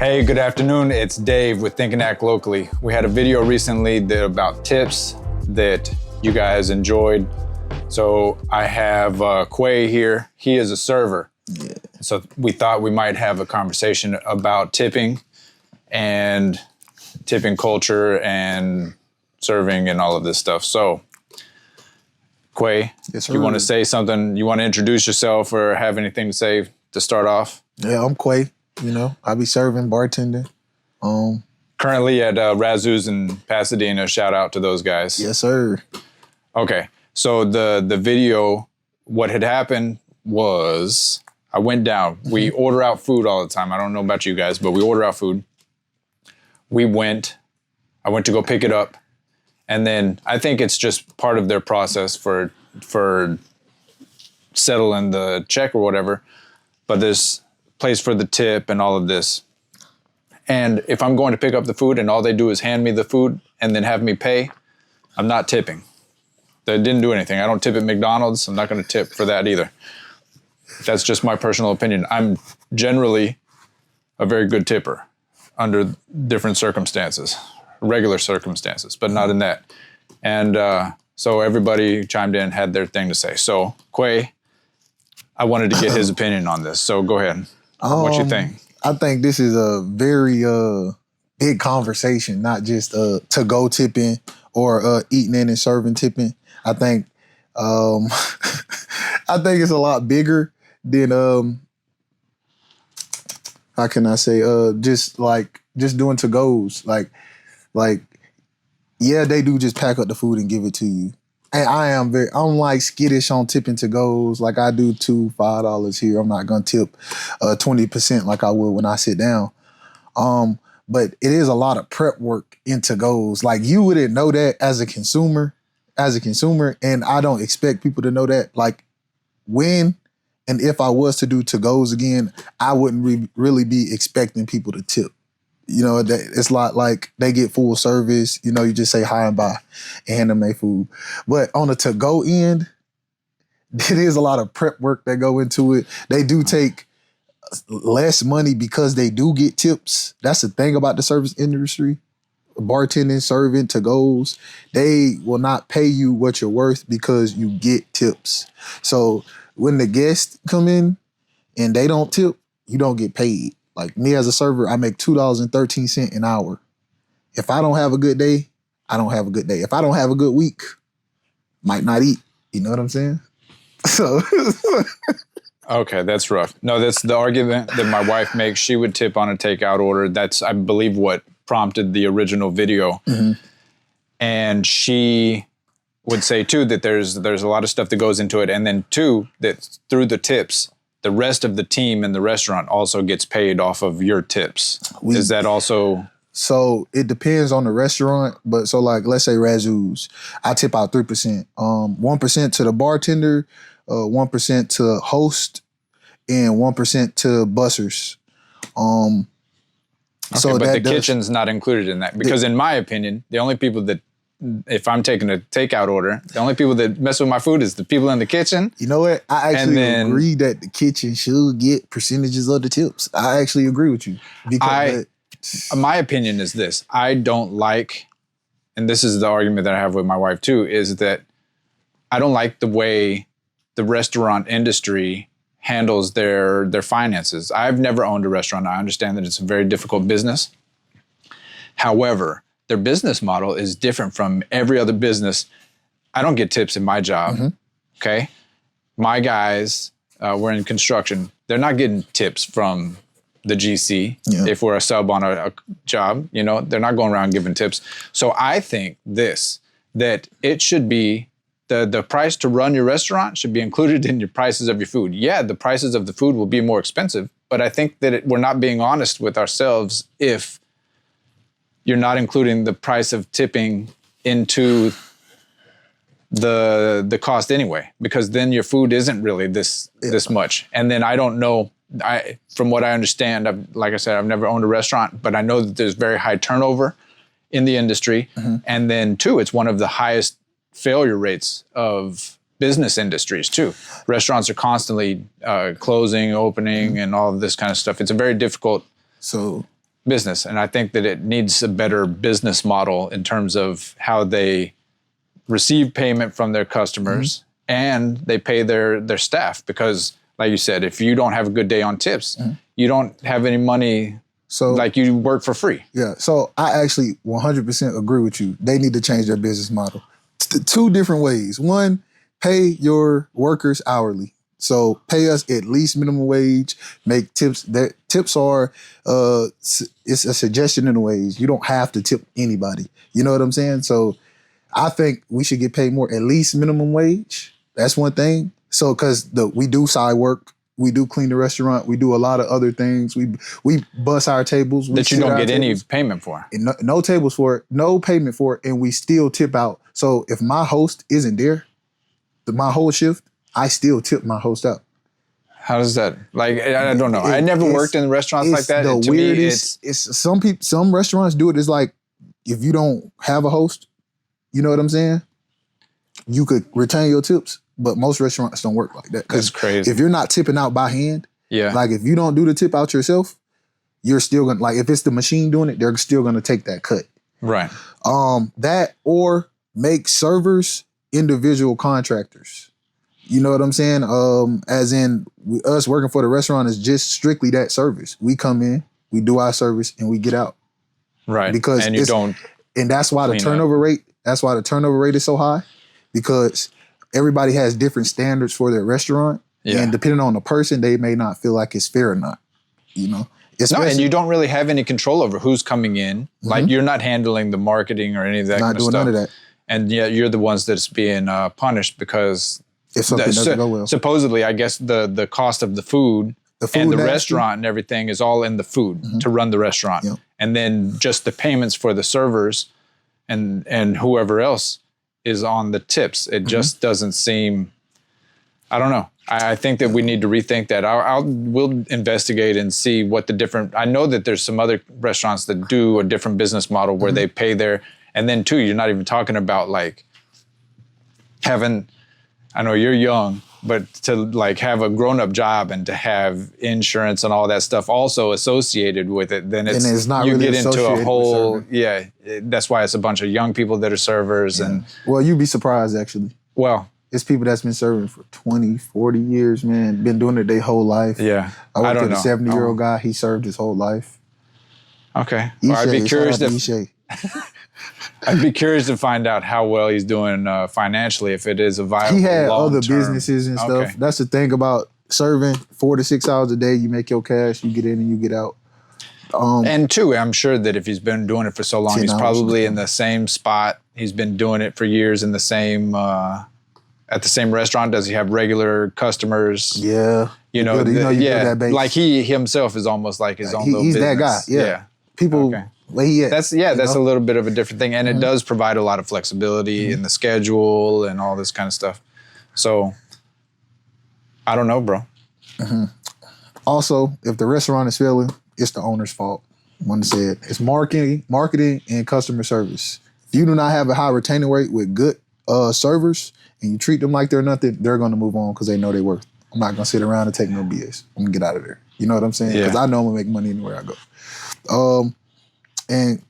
Hey, good afternoon. It's Dave with Think and Act Locally. We had a video recently about tips that you guys enjoyed. So I have Quay here. He is a server. Yeah. So we thought we might have a conversation about tipping and tipping culture and serving and all of this stuff. So Quay, yes, sir. You want to say something? You want to introduce yourself or have anything to say to start off? Yeah, I'm Quay. You know, I be serving, bartending. Currently at Razoo's in Pasadena. Shout out to those guys. Yes, sir. Okay, so the video, what had happened was I went down. We order out food all the time. I don't know about you guys, but we order out food. I went to go pick it up, and then I think it's just part of their process for settling the check or whatever. But there's place for the tip and all of this. And if I'm going to pick up the food and all they do is hand me the food and then have me pay, I'm not tipping. They didn't do anything. I don't tip at McDonald's. I'm not going to tip for that either. That's just my personal opinion. I'm generally a very good tipper under different circumstances, regular circumstances, but not in that. And so everybody chimed in, had their thing to say. So Quay, I wanted to get his opinion on this. So go ahead. What you think? I think this is a very big conversation, not just to-go tipping or eating in and serving tipping. I think I think it's a lot bigger than how can I say just doing to-goes. Like yeah, they do just pack up the food and give it to you. And I'm like skittish on tipping to goes. Like I do $5 here. I'm not gonna tip 20% like I would when I sit down. But it is a lot of prep work into goes. Like you wouldn't know that as a consumer, and I don't expect people to know that. Like when and if I was to do to goes again, I wouldn't really be expecting people to tip. You know, it's like they get full service. You know, you just say hi and bye and hand them their food. But on the to-go end, it is a lot of prep work that go into it. They do take less money because they do get tips. That's the thing about the service industry. Bartending, serving, to-goes, they will not pay you what you're worth because you get tips. So when the guests come in and they don't tip, you don't get paid. Like me as a server, I make $2.13 an hour. If I don't have a good day, I don't have a good day. If I don't have a good week, might not eat. You know what I'm saying? So. Okay, that's rough. No, that's the argument that my wife makes. She would tip on a takeout order. That's, I believe, what prompted the original video. Mm-hmm. And she would say, too, that there's a lot of stuff that goes into it. And then, too, that through the tips, the rest of the team in the restaurant also gets paid off of your tips. Is that also? So it depends on the restaurant, but so like let's say Razoo's, I tip out 3%, 1% to the bartender, 1% to host, and 1% to bussers. Okay, so but the kitchen's not included in that because in my opinion, the only people that, if I'm taking a takeout order, the only people that mess with my food is the people in the kitchen. You know what? I actually agree that the kitchen should get percentages of the tips. I actually agree with you. Because my opinion is this. I don't like, and this is the argument that I have with my wife too, is that I don't like the way the restaurant industry handles their finances. I've never owned a restaurant. I understand that it's a very difficult business. However, their business model is different from every other business. I don't get tips in my job, okay? My guys, we're in construction. They're not getting tips from the GC if we're a sub on a job. You know, they're not going around giving tips. So I think that it should be, the price to run your restaurant should be included in your prices of your food. Yeah, the prices of the food will be more expensive, but I think that we're not being honest with ourselves if you're not including the price of tipping into the cost anyway, because then your food isn't really this much. And then I don't know, from what I understand, like I said, I've never owned a restaurant, but I know that there's very high turnover in the industry. And then too, it's one of the highest failure rates of business industries too. Restaurants are constantly closing, opening, and all of this kind of stuff. It's a very difficult. So business. And I think that it needs a better business model in terms of how they receive payment from their customers and they pay their staff. Because like you said, if you don't have a good day on tips, you don't have any money. So like you work for free. Yeah. So I actually 100% agree with you. They need to change their business model. Two different ways. One, pay your workers hourly. So pay us at least minimum wage, make tips. That tips are, it's a suggestion in a ways. You don't have to tip anybody. You know what I'm saying? So I think we should get paid more, at least minimum wage. That's one thing. So, cause we do side work. We do clean the restaurant. We do a lot of other things. We bust our tables. That you don't get any payment for. No tables for it, no payment for it, and we still tip out. So if my host isn't there, my whole shift, I still tip my host out. How does that? Like, I don't know. I never worked in restaurants like that. The weirdest. It's some restaurants do it. It's like if you don't have a host, you know what I'm saying? You could retain your tips, but most restaurants don't work like that. That's crazy. If you're not tipping out by hand, like if you don't do the tip out yourself, you're still gonna, like if it's the machine doing it, they're still gonna take that cut. Right. That or make servers individual contractors. You know what I'm saying? As in us working for the restaurant is just strictly that service. We come in, we do our service, and we get out. Right. Because and you don't. And that's why the turnover rate. That's why the turnover rate is so high, because everybody has different standards for their restaurant, and depending on the person, they may not feel like it's fair or not. You know. No, and you don't really have any control over who's coming in. Like you're not handling the marketing or any of that kind of stuff. Not doing none of that. And yet you're the ones that's being punished because if something doesn't go well. Supposedly, I guess the cost of the food and the restaurant and everything is all in the food to run the restaurant. Yep. And then just the payments for the servers and whoever else is on the tips. It just doesn't seem, I don't know. I think that we need to rethink that. We'll investigate and see what the different, I know that there's some other restaurants that do a different business model where they pay their, and then too, you're not even talking about like having, I know you're young, but to like have a grown-up job and to have insurance and all that stuff also associated with it, then it's not you really get into a whole, that's why it's a bunch of young people that are servers. And well, you'd be surprised actually. Well, it's people that's been serving for 20, 40 years, man. Been doing it their whole life. Yeah. I worked with a 70-year-old guy. He served his whole life. Okay. Well, I'd be curious I'd be curious to find out how well he's doing financially, if it is a viable He had long-term. other businesses and stuff. That's the thing about serving 4 to 6 hours a day. You make your cash, you get in and you get out. And two, I'm sure that if he's been doing it for so long, he's probably in the same spot. He's been doing it for years in the same, at the same restaurant. Does he have regular customers? Yeah. You know, like he himself is almost like his own little business. He's that guy, yeah. People... That's a little bit of a different thing, and it does provide a lot of flexibility in the schedule and all this kind of stuff. So, I don't know, bro. Also, if the restaurant is failing, it's the owner's fault. One said it's marketing, and customer service. If you do not have a high retaining rate with good servers and you treat them like they're nothing, they're going to move on because they know they're worth. I'm not going to sit around and take no BS. I'm going to get out of there. You know what I'm saying? Because I know I'm going to make money anywhere I go. And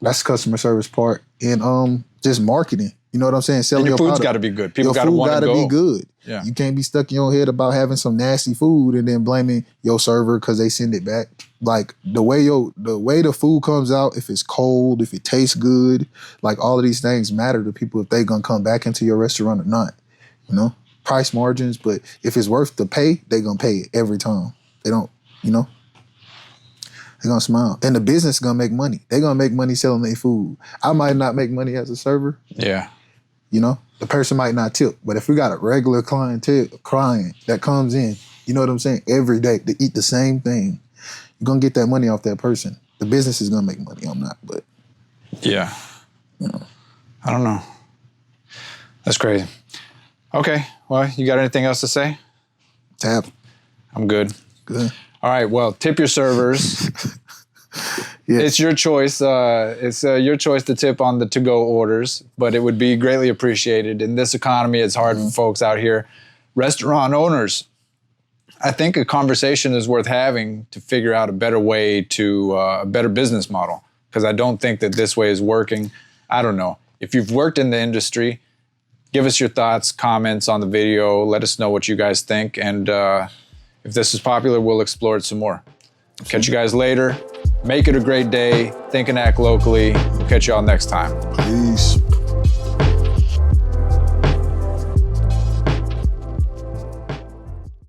that's the customer service part. And just marketing. You know what I'm saying? Selling and your food's got to be good. People got to want to go. Your food got to be good. Yeah. You can't be stuck in your head about having some nasty food and then blaming your server because they send it back. Like the way the food comes out, if it's cold, if it tastes good, like all of these things matter to people if they gonna come back into your restaurant or not. You know, price margins, but if it's worth the pay, they gonna pay it every time. They don't, you know. They're gonna smile. And the business is gonna make money. They're gonna make money selling their food. I might not make money as a server. Yeah. You know, the person might not tip. But if we got a regular client that comes in, you know what I'm saying, every day to eat the same thing, you're gonna get that money off that person. The business is gonna make money. I'm not, but yeah. You know. I don't know. That's crazy. Okay. Well, you got anything else to say? Tap. I'm good. Good. All right, well, tip your servers. Yes. It's your choice. It's your choice to tip on the to-go orders, but it would be greatly appreciated. In this economy, it's hard for folks out here. Restaurant owners, I think a conversation is worth having to figure out a better way to, a better business model. Because I don't think that this way is working. I don't know. If you've worked in the industry, give us your thoughts, comments on the video. Let us know what you guys think. And if this is popular, we'll explore it some more. Catch you guys later. Make it a great day. Think and act locally. We'll catch y'all next time. Peace.